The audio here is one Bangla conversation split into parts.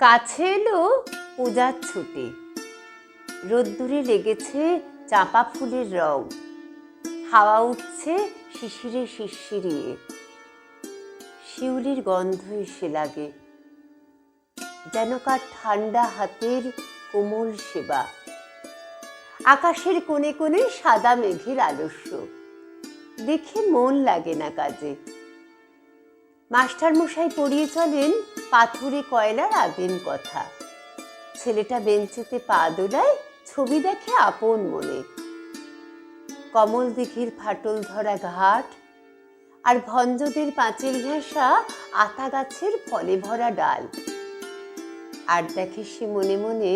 কাছে এলো পূজার ছুটি। রোদ্দুরে লেগেছে চাঁপা ফুলের রং, হাওয়া উঠছে শিশিরে শিরশিরিয়ে। শিউলির গন্ধ এসে লাগে, যেন কার ঠান্ডা হাতের কোমল সেবা। আকাশের কোণে কোণে সাদা মেঘের আলস্য, দেখে মন লাগে না কাজে। মাস্টার মশাই পড়িয়ে চলেন পাথুরে কয়লার আদিম কথা। ছেলেটা বেঞ্চিতে পা দোলায়, ছবি দেখে আপন মনে। কমল দিঘির ফাটল ধরা ঘাট আর ভঞ্জদের পাঁচিল ঘেঁষা আতা গাছের ফলে ভরা ডাল। আর দেখে সে মনে মনে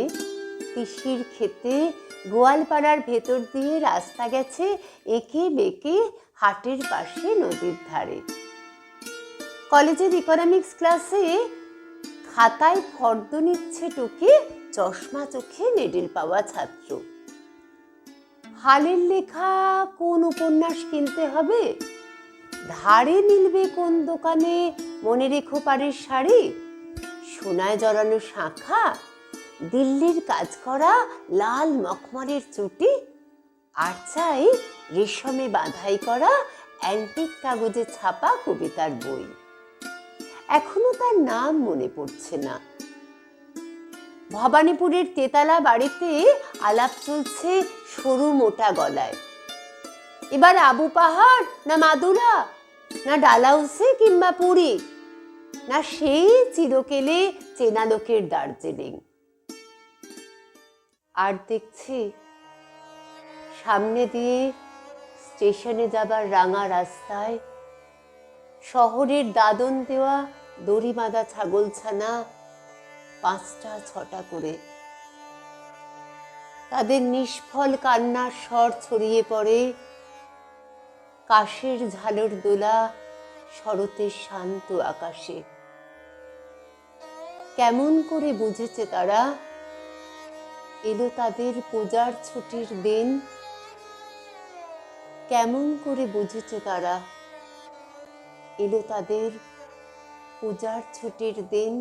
তিসির খেতে গোয়ালপাড়ার ভেতর দিয়ে রাস্তা গেছে এঁকে বেঁকে হাটের পাশে নদীর ধারে। কলেজের ইকোনমিক্স ক্লাসে খাতায় ফর্দ নিচ্ছে টুকে চশমা চোখে নেডেল পাওয়া ছাত্র। হালের লেখা কোন উপন্যাস কিনতে হবে, ধারে মিলবে কোন দোকানে মনে রেখো পাড়ের শাড়ি, সোনায় জড়ানো শাঁখা, দিল্লির কাজ করা লাল মখমলের চুটি, আর চাই রেশমে বাঁধাই করা অ্যান্টিক কাগজে ছাপা কবিতার বই। এখনো তার নাম মনে পড়ছে না। ভবানীপুরের তেতালা বাড়িতে আলাপ চলছে সরু মোটা গলায়। এবার আবু পাহাড় না মাদুরা, না ডালাউসে কিংবা পুরী, না সেই চিরকেলে চেনা লোকের দার্জিলিং। আর দেখছি সামনে দিয়ে স্টেশনে যাবার রাঙা রাস্তায় শহরের দাদন দেওয়া দড়ি বাঁধা ছাগলছানা 5টা-6টা করে। তাদের নিষ্ফল কান্নার স্বর ছড়িয়ে পড়ে কাশের ঝালর দোলা শরতের শান্ত আকাশে। কেমন করে বুঝেছে তারা এলো তাদের পূজার ছুটির দিন? কেমন করে বুঝেছে তারা এলো তাদের পূজার ছুটির দিন?